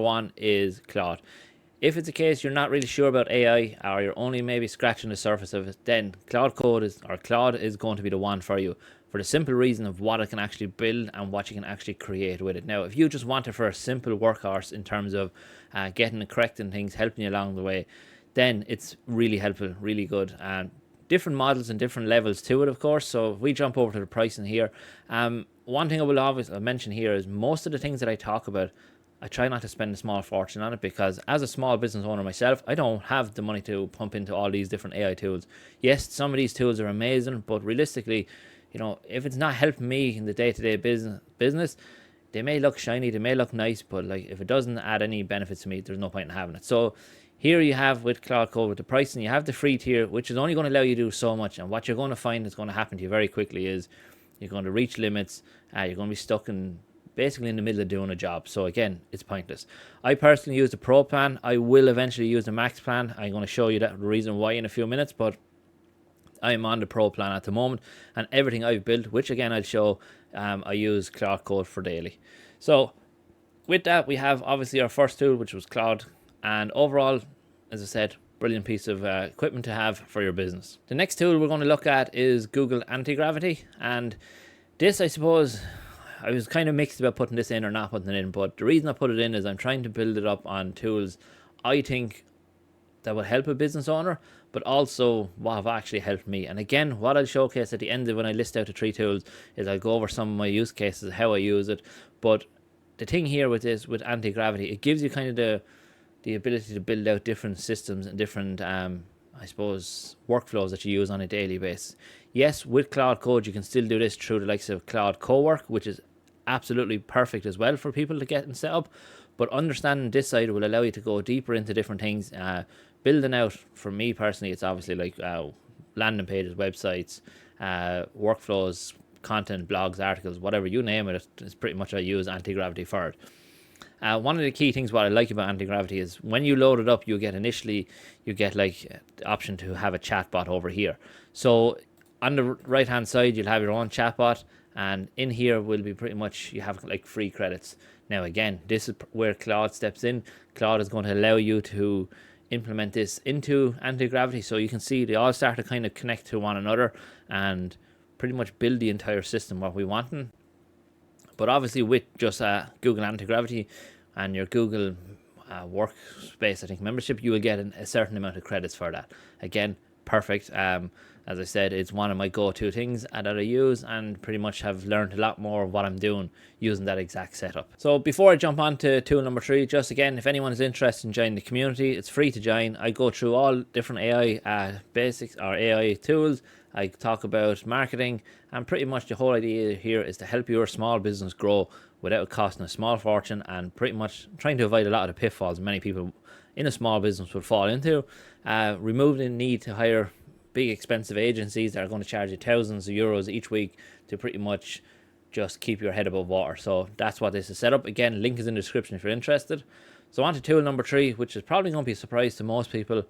One is Claude. If it's a case you're not really sure about AI, or you're only maybe scratching the surface of it, then Claude is going to be the one for you, for the simple reason of what it can actually build and what you can actually create with it. Now, if you just want it for a simple workhorse in terms of getting and correcting things, helping you along the way, then it's really helpful, really good. And different models and different levels to it, of course. So if we jump over to the pricing here, one thing I will always mention here is most of the things that I talk about, I try not to spend a small fortune on it, because as a small business owner myself, I don't have the money to pump into all these different AI tools. Yes, some of these tools are amazing, but realistically, if it's not helping me in the day-to-day business, they may look shiny, they may look nice, but like if it doesn't add any benefits to me, there's no point in having it. So here you have with Claude Code, with the pricing, you have the free tier, which is only going to allow you to do so much. And what you're going to find is going to happen to you very quickly is you're going to reach limits. You're going to be stuck basically in the middle of doing a job. So again, it's pointless. I personally use the Pro plan. I will eventually use the Max plan. I'm going to show you the reason why in a few minutes, but I'm on the Pro plan at the moment, and everything I've built, which again I'll show, I use Claude Code for daily. So with that, we have obviously our first tool, which was Claude, and overall, as I said, brilliant piece of equipment to have for your business. The next tool we're going to look at is Google Anti-Gravity, and this, I suppose, I was kind of mixed about putting this in or not putting it in, but the reason I put it in is I'm trying to build it up on tools I think that will help a business owner, but also what have actually helped me. And again, what I'll showcase at the end of when I list out the 3 tools is I'll go over some of my use cases, how I use it. But the thing here with this, with anti-gravity, it gives you kind of the ability to build out different systems and different, I suppose, workflows that you use on a daily basis. Yes, with Claude Code, you can still do this through the likes of Claude Cowork, which is absolutely perfect as well for people to get and set up. But understanding this side will allow you to go deeper into different things. Building out, for me personally, it's obviously like landing pages, websites, workflows, content, blogs, articles, whatever you name it, it's pretty much I use anti-gravity for it. One of the key things what I like about anti-gravity is when you load it up, you get like the option to have a chatbot over here. So on the right hand side, you'll have your own chatbot, and in here will be pretty much, you have like free credits. Now again, this is where Claude steps in. Claude is going to allow you to implement this into anti-gravity, so you can see they all start to kind of connect to one another and pretty much build the entire system what we want. But obviously with just Google Anti-Gravity and your Google Workspace, I think, membership, you will get a certain amount of credits for that. Again, perfect. As I said, it's one of my go-to things that I use, and pretty much have learned a lot more of what I'm doing using that exact setup. So before I jump on to tool number 3, just again, if anyone is interested in joining the community, it's free to join. I go through all different AI basics or AI tools. I talk about marketing, and pretty much the whole idea here is to help your small business grow without costing a small fortune, and pretty much trying to avoid a lot of the pitfalls many people in a small business would fall into. Remove the need to hire big expensive agencies that are going to charge you thousands of euros each week to pretty much just keep your head above water. So that's what this is set up. Again, link is in the description if you're interested. So on to tool number 3, which is probably going to be a surprise to most people,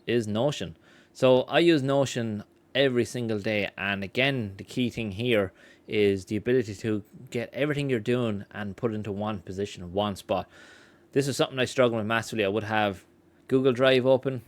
is Notion. So I use Notion every single day, and again, the key thing here is the ability to get everything you're doing and put it into one position, one spot. This is something I struggle with massively. I would have Google Drive open,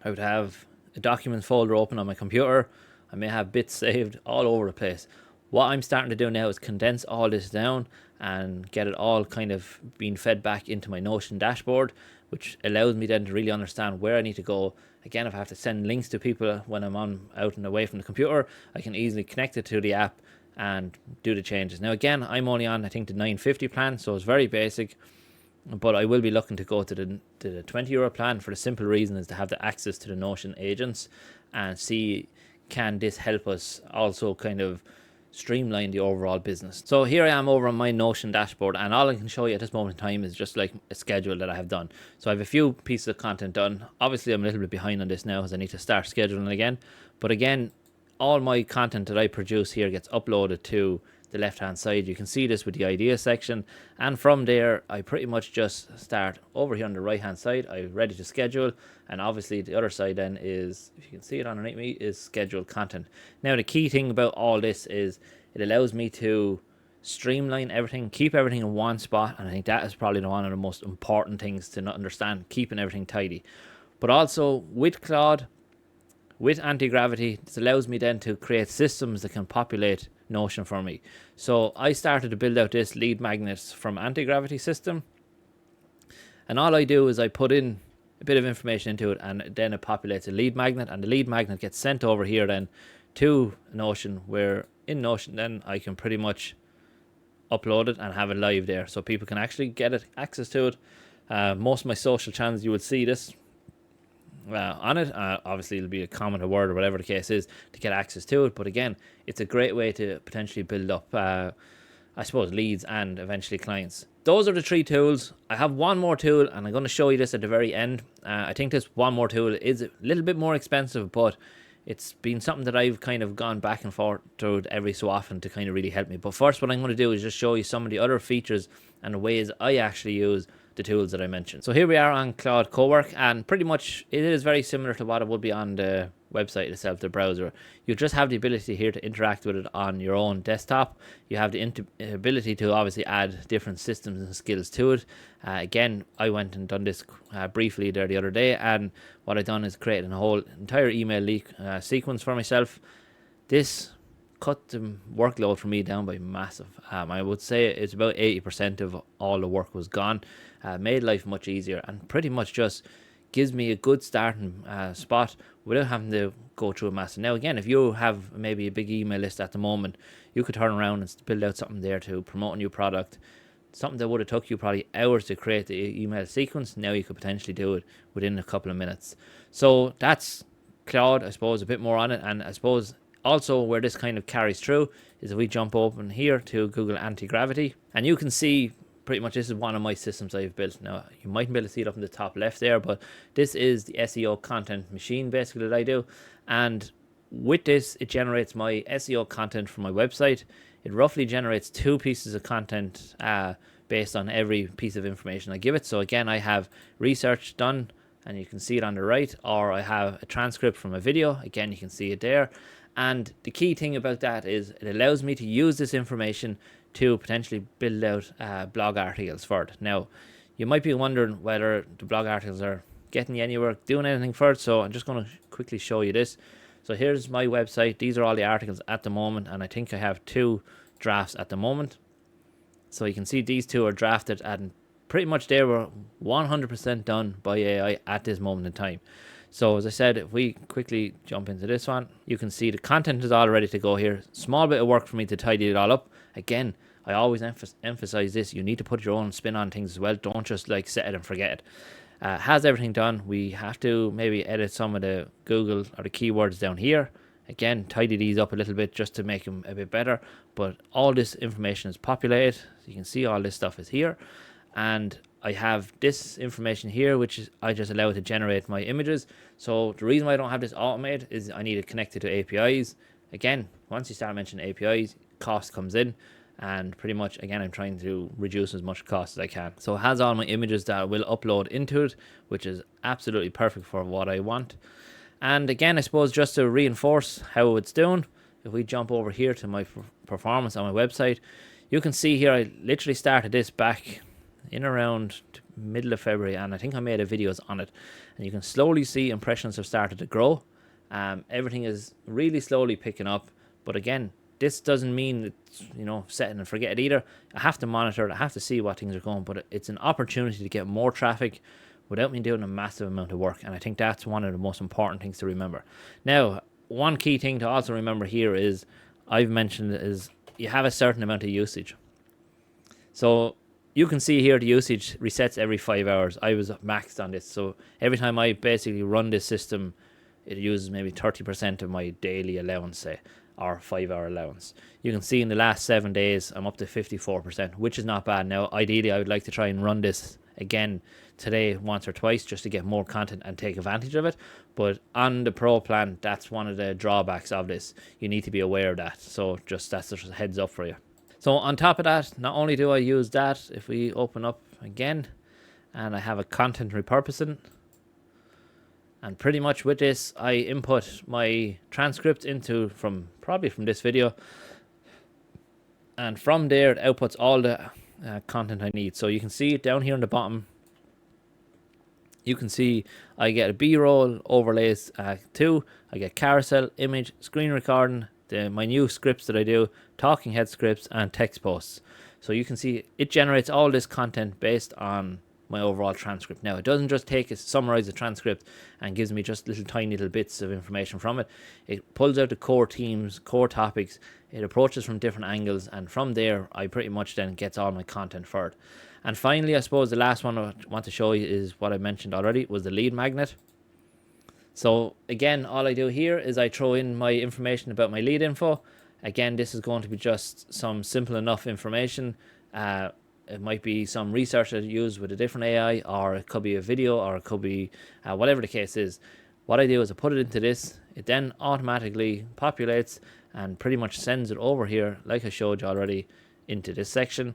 I would have a documents folder open on my computer, I may have bits saved all over the place. What I'm starting to do now is condense all this down and get it all kind of being fed back into my Notion dashboard, which allows me then to really understand where I need to go. Again, if I have to send links to people when I'm out and away from the computer, I can easily connect it to the app and do the changes. Now again, I'm only on, I think, the 950 plan, so it's very basic, but I will be looking to go to the 20 euro plan, for the simple reason is to have the access to the Notion agents and see, can this help us also kind of streamline the overall business. So here I am over on my Notion dashboard, and all I can show you at this moment in time is just like a schedule that I have done. So I have a few pieces of content done. Obviously I'm a little bit behind on this now because I need to start scheduling again, but again, all my content that I produce here gets uploaded to the left hand side. You can see this with the idea section, and from there I pretty much just start over here on the right hand side. I'm ready to schedule, and obviously the other side then is, if you can see it underneath me, is scheduled content. Now the key thing about all this is it allows me to streamline everything, keep everything in one spot. And I think that is probably one of the most important things to not understand, keeping everything tidy. But also with Claude, with anti-gravity, this allows me then to create systems that can populate Notion for me. So I started to build out this lead magnets from anti-gravity system, and all I do is I put in a bit of information into it, and then it populates a lead magnet, and the lead magnet gets sent over here then to Notion, where in Notion then I can pretty much upload it and have it live there, so people can actually get it, access to it. Most of my social channels, you would see this on it. Obviously it'll be a comment, a word, or whatever the case is, to get access to it. But again, it's a great way to potentially build up I suppose leads and eventually clients. Those are the 3 tools. I have one more tool, and I'm going to show you this at the very end. I think this one more tool is a little bit more expensive, but it's been something that I've kind of gone back and forth through every so often to kind of really help me. But first, what I'm going to do is just show you some of the other features and the ways I actually use the tools that I mentioned. So here we are on Claude Cowork, and pretty much it is very similar to what it would be on the website itself, the browser. You just have the ability here to interact with it on your own desktop. You have the ability to obviously add different systems and skills to it. Again, I went and done this briefly there the other day, and what I've done is create a whole entire email sequence for myself. This cut the workload for me down by massive. I would say it's about 80% of all the work was gone. Made life much easier, and pretty much just gives me a good starting spot without having to go through a massive. Now again, if you have maybe a big email list at the moment, you could turn around and build out something there to promote a new product, something that would have took you probably hours to create the email sequence. Now you could potentially do it within a couple of minutes. So that's Claude, I suppose, a bit more on it. And I suppose also where this kind of carries through is if we jump open here to Google Anti-Gravity, and you can see pretty much this is one of my systems I've built. Now you mightn't be able to see it up in the top left there, but this is the SEO content machine basically that I do. And with this, it generates my SEO content for my website. It roughly generates 2 pieces of content based on every piece of information I give it. So again, I have research done, and you can see it on the right, or I have a transcript from a video. Again, you can see it there. And the key thing about that is it allows me to use this information to potentially build out blog articles for it. Now, you might be wondering whether the blog articles are getting you anywhere, doing anything for it. So I'm just going to quickly show you this. So here's my website. These are all the articles at the moment, and I think I have 2 drafts at the moment. So you can see these 2 are drafted, and pretty much they were 100% done by AI at this moment in time. So as I said, if we quickly jump into this one, you can see the content is all ready to go here. Small bit of work for me to tidy it all up. Again, I always emphasize this. You need to put your own spin on things as well. Don't just like set it and forget it. Has everything done. We have to maybe edit some of the Google or the keywords down here. Again, tidy these up a little bit just to make them a bit better. But all this information is populated. So you can see all this stuff is here. And I have this information here, which is I just allow it to generate my images. So the reason why I don't have this automated is I need it connected to APIs. Again, once you start mentioning APIs, cost comes in. And pretty much, again, I'm trying to reduce as much cost as I can. So it has all my images that I will upload into it, which is absolutely perfect for what I want. And again, I suppose just to reinforce how it's doing, if we jump over here to my performance on my website, you can see here I literally started this back in around middle of February, and I think I made a videos on it, and you can slowly see impressions have started to grow. Everything is really slowly picking up, but again, this doesn't mean it's, set it and forget it either. I have to monitor it, I have to see what things are going, but it's an opportunity to get more traffic without me doing a massive amount of work, and I think that's one of the most important things to remember. Now, one key thing to also remember here is, I've mentioned, is you have a certain amount of usage. So you can see here the usage resets every 5 hours. I was maxed on this, so every time I basically run this system, it uses maybe 30% of my daily allowance, say, or 5-hour allowance. You can see in the last 7 days, I'm up to 54%, which is not bad. Now, ideally, I would like to try and run this again today once or twice just to get more content and take advantage of it. But on the pro plan, that's one of the drawbacks of this. You need to be aware of that. So that's just a heads up for you. So on top of that, not only do I use that, if we open up again, and I have a content repurposing, and pretty much with this, I input my transcript into from this video, and from there it outputs all the content I need. So you can see it down here on the bottom. You can see I get a B-roll, overlays 2, I get carousel, image, screen recording, my new scripts that I do, talking head scripts, and text posts. So you can see it generates all this content based on my overall transcript. Now, it doesn't just summarize the transcript and gives me just tiny little bits of information from it. It pulls out the core themes, core topics, it approaches from different angles, and from there, I pretty much then gets all my content for it. And finally, I suppose the last one I want to show you is what I mentioned already, was the lead magnet. So again, all I do here is I throw in my information about my lead info. Again, this is going to be just some simple enough information. It might be some research I use with a different AI, or it could be a video, or it could be whatever the case is. What I do is I put it into this. It then automatically populates and pretty much sends it over here, like I showed you already, into this section.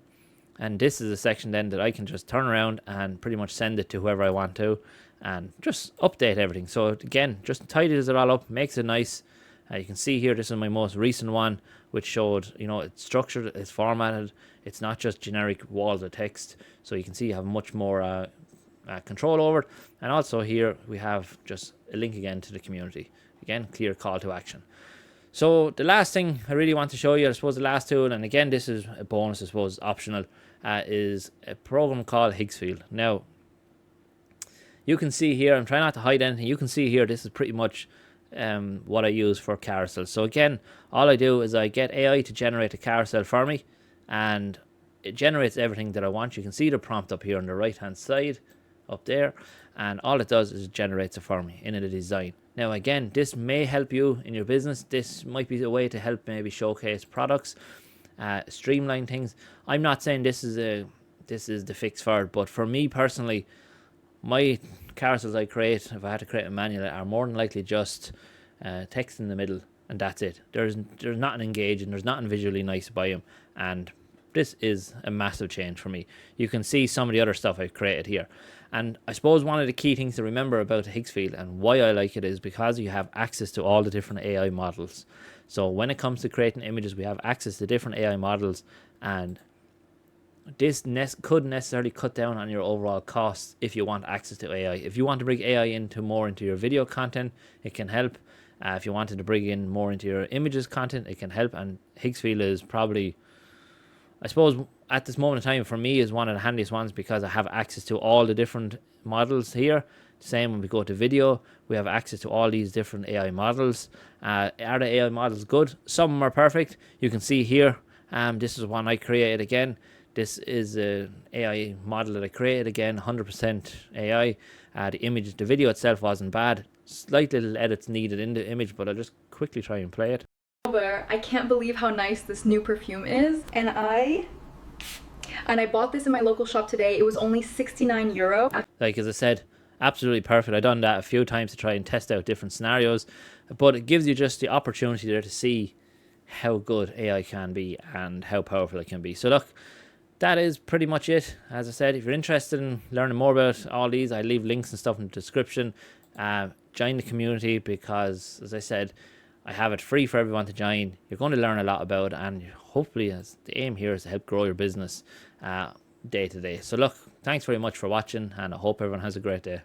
And this is a section then that I can just turn around and pretty much send it to whoever I want to, and just update everything. So again, just tidies it all up, makes it nice. You can see here, this is my most recent one, which showed, it's structured, it's formatted, it's not just generic walls of text. So you can see you have much more control over it. And also here we have just a link again to the community. Again, clear call to action. So the last thing I really want to show you, I suppose the last tool, and again this is a bonus, I suppose optional, is a program called Higgsfield. Now, you can see here, I'm trying not to hide anything, you can see here this is pretty much what I use for carousels. So again, all I do is I get AI to generate a carousel for me, and it generates everything that I want. You can see the prompt up here on the right hand side, up there, and all it does is it generates it for me in a design. Now again, this may help you in your business. This might be a way to help maybe showcase products, streamline things. I'm not saying this is the fix for it, but for me personally, my carousels I create, if I had to create a manual, are more than likely just text in the middle, and that's it. There's nothing engaging, there's nothing visually nice by them, and this is a massive change for me. You can see some of the other stuff I've created here. And I suppose one of the key things to remember about Higgsfield and why I like it is because you have access to all the different AI models. So when it comes to creating images, we have access to different AI models, and this could necessarily cut down on your overall costs if you want access to AI. If you want to bring AI more into your video content, it can help. If you wanted to bring in more into your images content, it can help. And Higgsfield is probably, I suppose, at this moment in time, for me, is one of the handiest ones because I have access to all the different models here. Same when we go to video, we have access to all these different AI models. Are the AI models good? Some of them are perfect. You can see here, this is one I created again. This is an AI model that I created again, 100% AI. The video itself wasn't bad. Slight little edits needed in the image, but I'll just quickly try and play it. I can't believe how nice this new perfume is, and I bought this in my local shop today. It was only €69. Like, as I said, absolutely perfect. I've done that a few times to try and test out different scenarios, but it gives you just the opportunity there to see how good AI can be and how powerful it can be. So look, that is pretty much it. As I said, if you're interested in learning more about all these, I leave links and stuff in the description. Join the community because, as I said, I have it free for everyone to join. You're going to learn a lot about it, and hopefully the aim here is to help grow your business day to day. So look, thanks very much for watching, and I hope everyone has a great day.